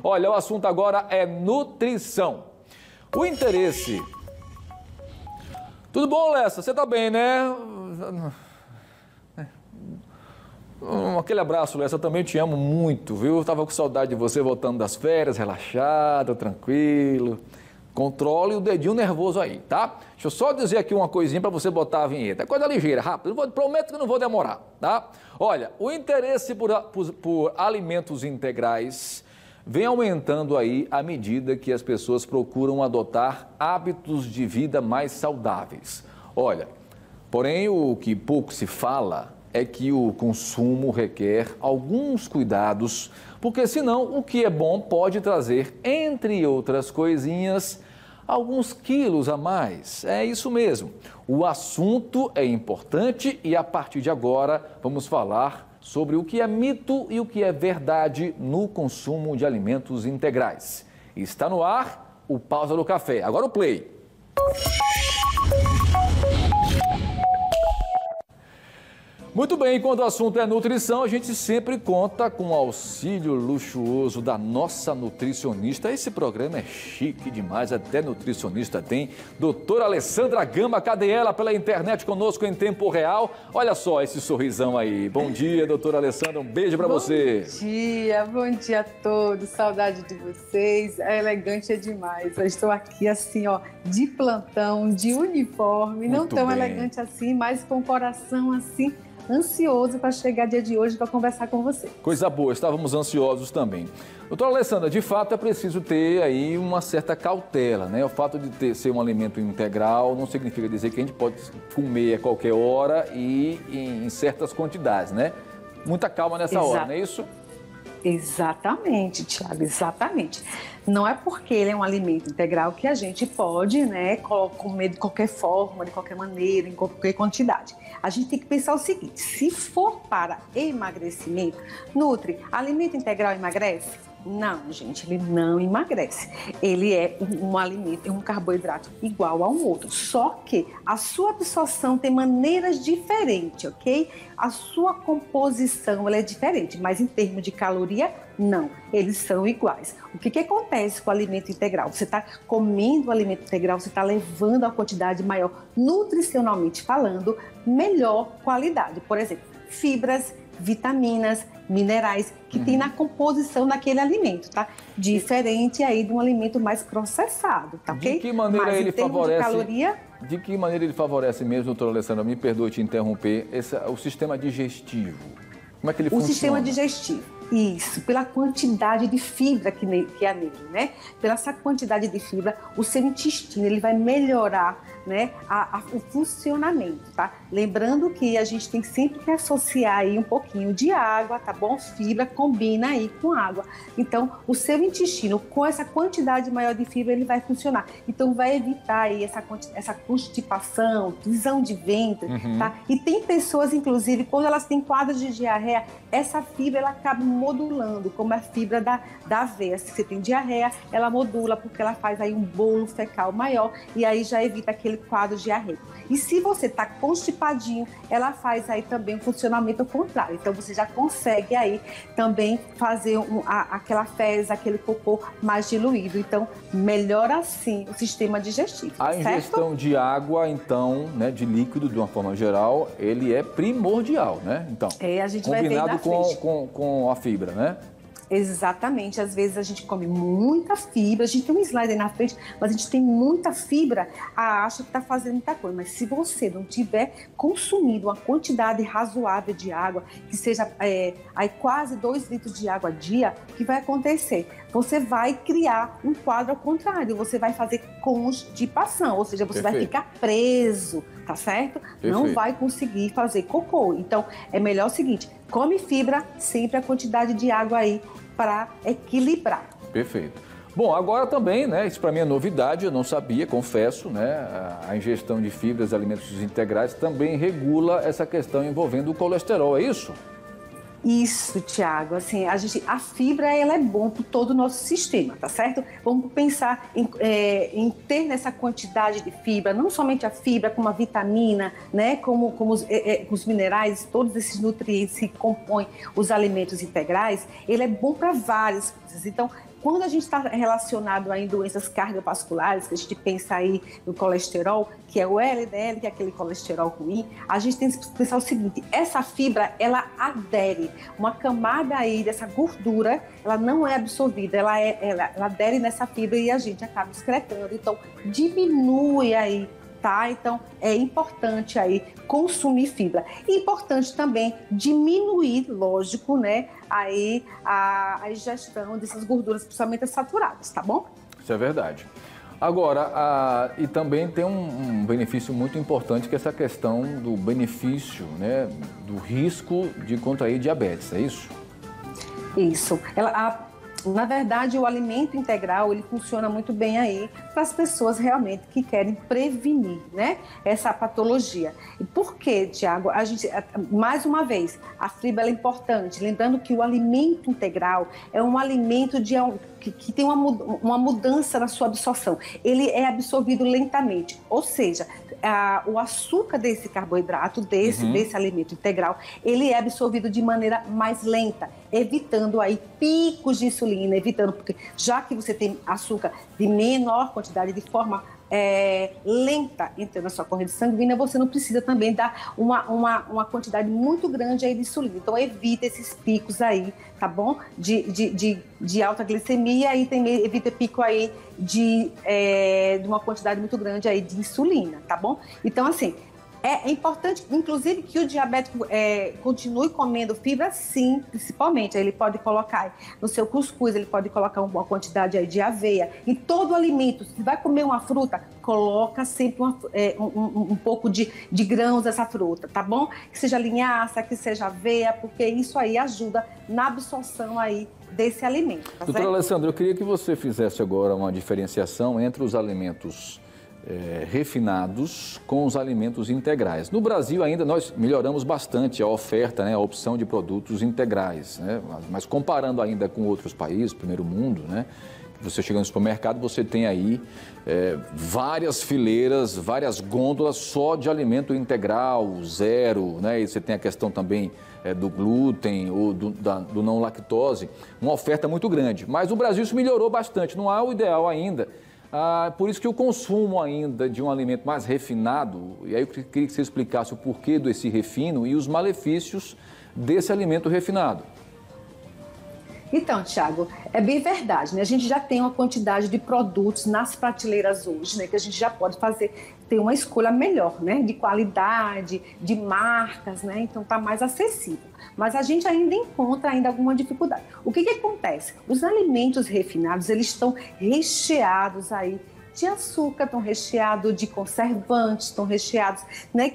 Olha, o assunto agora é nutrição. O interesse... Tudo bom, Lessa? Você tá bem, né? Aquele abraço, Lessa. Eu também te amo muito, viu? Eu tava com saudade de você voltando das férias, relaxado, tranquilo. Controle o dedinho nervoso aí, tá? Deixa eu só dizer aqui uma coisinha para você botar a vinheta. É coisa ligeira, rápido. Prometo que não vou demorar, tá? Olha, o interesse por alimentos integrais vem aumentando aí à medida que as pessoas procuram adotar hábitos de vida mais saudáveis. Olha, porém o que pouco se fala é que o consumo requer alguns cuidados, porque senão o que é bom pode trazer, entre outras coisinhas, alguns quilos a mais. É isso mesmo. O assunto é importante e a partir de agora vamos falar sobre o que é mito e o que é verdade no consumo de alimentos integrais. Está no ar o Pausa do Café. Agora o play. Muito bem, enquanto o assunto é nutrição, a gente sempre conta com o auxílio luxuoso da nossa nutricionista. Esse programa é chique demais, até nutricionista tem. Doutora Alessandra Gama, cadê ela? Pela internet conosco em tempo real. Olha só esse sorrisão aí. Bom dia, doutora Alessandra, um beijo pra você. Bom dia a todos, saudade de vocês. É elegante demais. Eu estou aqui assim, ó, de plantão, de uniforme, não tão elegante assim, mas com o coração assim, ansioso para chegar dia de hoje para conversar com você. Coisa boa, estávamos ansiosos também. Doutora Alessandra, de fato é preciso ter aí uma certa cautela, né? O fato de ser um alimento integral não significa dizer que a gente pode comer a qualquer hora e em certas quantidades, né? Muita calma nessa hora, não é isso? Exatamente, Tiago, exatamente. Não é porque ele é um alimento integral que a gente pode, né, comer de qualquer forma, de qualquer maneira, em qualquer quantidade. A gente tem que pensar o seguinte: se for para emagrecimento, alimento integral emagrece? Não, gente, ele não emagrece. Ele é um alimento, é um carboidrato igual a um outro. Só que a sua absorção tem maneiras diferentes, ok? A sua composição ela é diferente, mas em termos de caloria, não. Eles são iguais. O que acontece com o alimento integral? Você está comendo o alimento integral, você está levando a quantidade maior, nutricionalmente falando, melhor qualidade. Por exemplo, fibras, vitaminas, minerais que tem na composição daquele alimento, tá? Diferente aí de um alimento mais processado, tá ok? De que maneira ele favorece? De que maneira ele favorece mesmo, doutora Alessandra? Me perdoe te interromper, o sistema digestivo. Como é que ele funciona? O sistema digestivo. Isso, pela quantidade de fibra que há nele, né? Pela essa quantidade de fibra, o seu intestino ele vai melhorar, né, o funcionamento, tá? Lembrando que a gente tem sempre que associar aí um pouquinho de água, tá bom? Fibra combina aí com água. Então, o seu intestino, com essa quantidade maior de fibra, ele vai funcionar. Então, vai evitar aí essa constipação, prisão de ventre, tá? E tem pessoas, inclusive, quando elas têm quadros de diarreia, essa fibra ela acaba modulando, como a fibra da aveia. Se você tem diarreia, ela modula porque ela faz aí um bolo fecal maior e aí já evita aquele quadro diarreico. E se você está constipadinho, ela faz aí também um funcionamento contrário. Então você já consegue aí também fazer aquela fezes, aquele cocô mais diluído. Então melhora assim o sistema digestivo. A ingestão de água, então, né, de líquido de uma forma geral, ele é primordial, né? Então, a gente vai ver na frente. Com a fibra, né? Exatamente, às vezes a gente come muita fibra, a gente tem um slide aí na frente, mas a gente tem muita fibra, acha que está fazendo muita coisa, mas se você não tiver consumido uma quantidade razoável de água, que seja aí quase 2 litros de água a dia, o que vai acontecer? Você vai criar um quadro ao contrário, você vai fazer constipação, ou seja, você vai ficar preso, tá certo? Perfeito. Não vai conseguir fazer cocô. Então, é melhor o seguinte, come fibra, sempre a quantidade de água aí para equilibrar. Perfeito. Bom, agora também, né, isso para mim é novidade, eu não sabia, confesso, né, a ingestão de fibras, alimentos integrais também regula essa questão envolvendo o colesterol, é isso? Isso, Tiago, assim, a fibra ela é bom para todo o nosso sistema, tá certo? Vamos pensar em ter nessa quantidade de fibra, não somente a fibra, como a vitamina, né? Como os minerais, todos esses nutrientes que compõem os alimentos integrais, ele é bom para várias coisas. Então, Quando a gente está relacionado a doenças cardiovasculares, que a gente pensa aí no colesterol, que é o LDL, que é aquele colesterol ruim, a gente tem que pensar o seguinte: essa fibra, ela adere, uma camada aí dessa gordura, ela não é absorvida, ela adere nessa fibra e a gente acaba excretando, então diminui aí, tá? Então é importante aí consumir fibra. E importante também diminuir, lógico, né, aí a ingestão dessas gorduras, principalmente as saturadas, tá bom? Isso é verdade. Agora, e também tem um benefício muito importante, que é essa questão do benefício, né, do risco de contrair diabetes, é isso? Isso. Na verdade, o alimento integral, ele funciona muito bem aí para as pessoas realmente que querem prevenir, né, essa patologia. E por quê, Tiago? Mais uma vez, a fibra é importante. Lembrando que o alimento integral é um alimento que tem uma mudança na sua absorção. Ele é absorvido lentamente, ou seja, o açúcar desse carboidrato, desse alimento integral, ele é absorvido de maneira mais lenta, evitando aí picos de insulina, porque já que você tem açúcar de menor quantidade, de forma lenta entrando na sua corrente sanguínea, você não precisa também dar uma quantidade muito grande aí de insulina. Então evita esses picos aí, tá bom? De alta glicemia, e também evita pico aí de uma quantidade muito grande aí de insulina, tá bom? Então, assim, é importante, inclusive, que o diabético continue comendo fibra, sim, principalmente. Ele pode colocar no seu cuscuz, ele pode colocar uma quantidade aí de aveia. Em todo alimento, se vai comer uma fruta, coloca sempre um pouco de grãos dessa fruta, tá bom? Que seja linhaça, que seja aveia, porque isso aí ajuda na absorção aí desse alimento. Tá, doutora Alessandra, eu queria que você fizesse agora uma diferenciação entre os alimentos refinados com os alimentos integrais. No Brasil ainda nós melhoramos bastante a oferta, né, a opção de produtos integrais, né, mas comparando ainda com outros países, primeiro mundo, né, você chega no supermercado, você tem aí várias fileiras, várias gôndolas só de alimento integral, zero, né, e você tem a questão também do glúten ou do não lactose, uma oferta muito grande. Mas no Brasil isso melhorou bastante, não há o ideal ainda. Por isso que o consumo ainda de um alimento mais refinado, e aí eu queria que você explicasse o porquê desse refino e os malefícios desse alimento refinado. Então, Tiago, é bem verdade, né? A gente já tem uma quantidade de produtos nas prateleiras hoje, né? Que a gente já pode ter uma escolha melhor, né? De qualidade, de marcas, né? Então tá mais acessível. Mas a gente ainda encontra alguma dificuldade. O que acontece? Os alimentos refinados, eles estão recheados aí de açúcar, estão recheados de conservantes, estão recheados, né?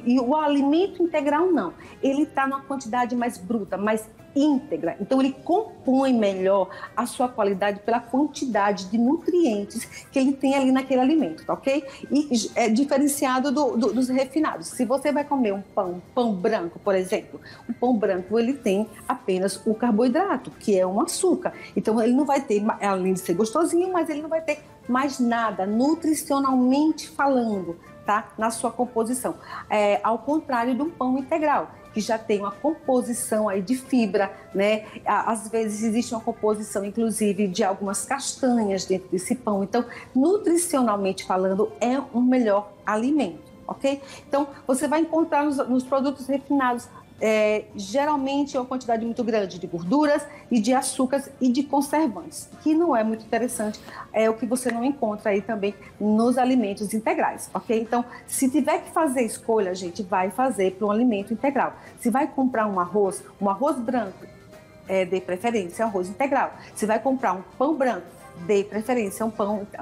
E o alimento integral não. Ele está numa quantidade mais bruta, mais íntegra. Então ele compõe melhor a sua qualidade pela quantidade de nutrientes que ele tem ali naquele alimento, tá ok? E é diferenciado dos refinados. Se você vai comer um pão branco, por exemplo, o pão branco ele tem apenas o carboidrato, que é um açúcar. Então ele não vai ter, além de ser gostosinho, mas ele não vai ter mais nada, nutricionalmente falando, tá? Na sua composição. Ao contrário do pão integral, que já tem uma composição aí de fibra, né? Às vezes existe uma composição, inclusive, de algumas castanhas dentro desse pão. Então, nutricionalmente falando, é um melhor alimento, ok? Então, você vai encontrar nos produtos refinados geralmente é uma quantidade muito grande de gorduras e de açúcares e de conservantes, que não é muito interessante, é o que você não encontra aí também nos alimentos integrais, ok? Então, se tiver que fazer escolha, a gente vai fazer para um alimento integral. Se vai comprar um arroz branco, dê preferência ao arroz integral. Se vai comprar um pão branco, dê preferência a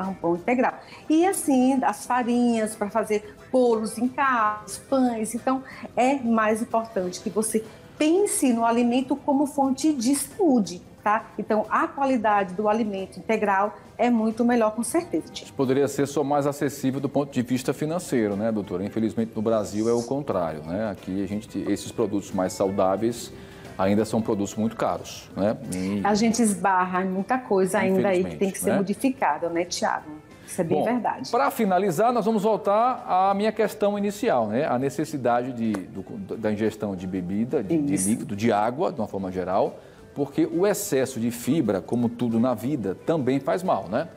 um pão integral. E assim, as farinhas para fazer bolos em casa, pães. Então, é mais importante que você pense no alimento como fonte de saúde, tá? Então, a qualidade do alimento integral é muito melhor, com certeza. Isso poderia ser só mais acessível do ponto de vista financeiro, né, doutora? Infelizmente, no Brasil é o contrário, né? Aqui, esses produtos mais saudáveis ainda são produtos muito caros, né? A gente esbarra em muita coisa ainda aí que tem que ser modificada, né, Tiago? Isso é bem verdade. Para finalizar, nós vamos voltar à minha questão inicial, né? A necessidade da ingestão de bebida, de líquido, de água, de uma forma geral, porque o excesso de fibra, como tudo na vida, também faz mal, né?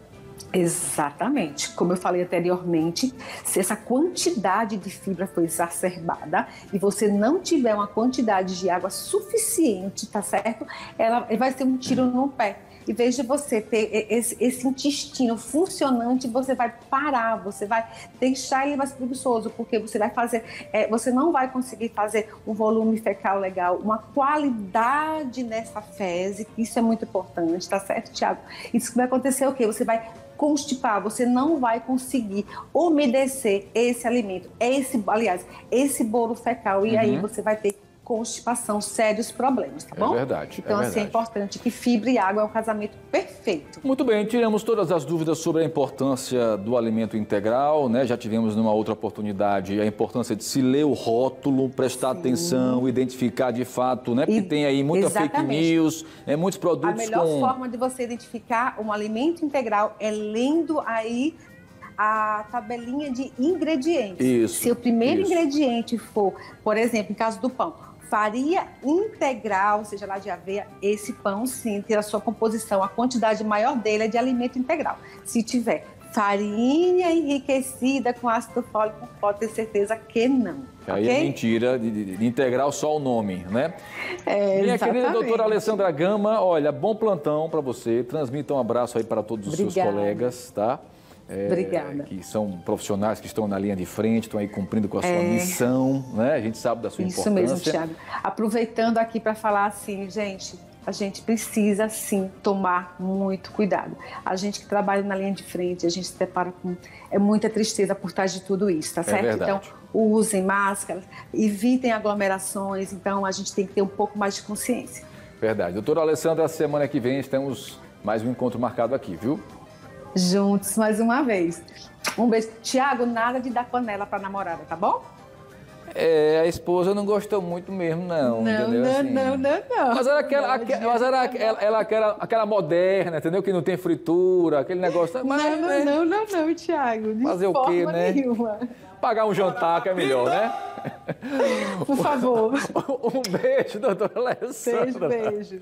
Exatamente. Como eu falei anteriormente, se essa quantidade de fibra for exacerbada e você não tiver uma quantidade de água suficiente, tá certo? Ela vai ser um tiro no pé. Em vez de você ter esse intestino funcionante, você vai parar, você vai deixar ele mais preguiçoso, porque você vai fazer, você não vai conseguir fazer um volume fecal legal, uma qualidade nessa fezes, isso é muito importante, tá certo, Tiago? Isso que vai acontecer o quê? Você vai constipar, você não vai conseguir umedecer esse alimento, esse bolo fecal, e aí você vai ter constipação, sérios problemas, tá bom? É verdade. Então, assim, é importante que fibra e água é um casamento perfeito. Muito bem, tiramos todas as dúvidas sobre a importância do alimento integral, né? Já tivemos numa outra oportunidade a importância de se ler o rótulo, prestar atenção, identificar de fato, né? Porque tem aí muita fake news, muitos produtos A melhor forma de você identificar um alimento integral é lendo aí a tabelinha de ingredientes. Isso, se o primeiro ingrediente for, por exemplo, em caso do pão, farinha integral, seja lá de aveia, esse pão sim tem a sua composição, a quantidade maior dele é de alimento integral. Se tiver farinha enriquecida com ácido fólico, pode ter certeza que não. Aí é mentira de integral só o nome, né? Minha Exatamente. querida doutora Alessandra Gama, olha, bom plantão para você. Transmita um abraço aí para todos os seus colegas, tá? Obrigada. Que são profissionais que estão na linha de frente, estão aí cumprindo com a sua missão, né? A gente sabe da sua importância. Isso mesmo, Thiago. Aproveitando aqui para falar assim, gente, a gente precisa sim tomar muito cuidado. A gente que trabalha na linha de frente, a gente se depara com muita tristeza por trás de tudo isso, tá certo? Verdade. Então, usem máscaras, evitem aglomerações, então a gente tem que ter um pouco mais de consciência. Verdade. Doutora Alessandra, semana que vem temos mais um encontro marcado aqui, viu? Juntos mais uma vez. Um beijo. Tiago, nada de dar panela para namorada, tá bom? A esposa não gostou muito mesmo, não. Entendeu? Não. Mas era aquela moderna, entendeu? Que não tem fritura, aquele negócio. Mas, não, Tiago. Fazer o quê, né? Nenhuma. Pagar um jantar que é melhor, né? Por favor. Um beijo, doutora Alessandra. Beijo.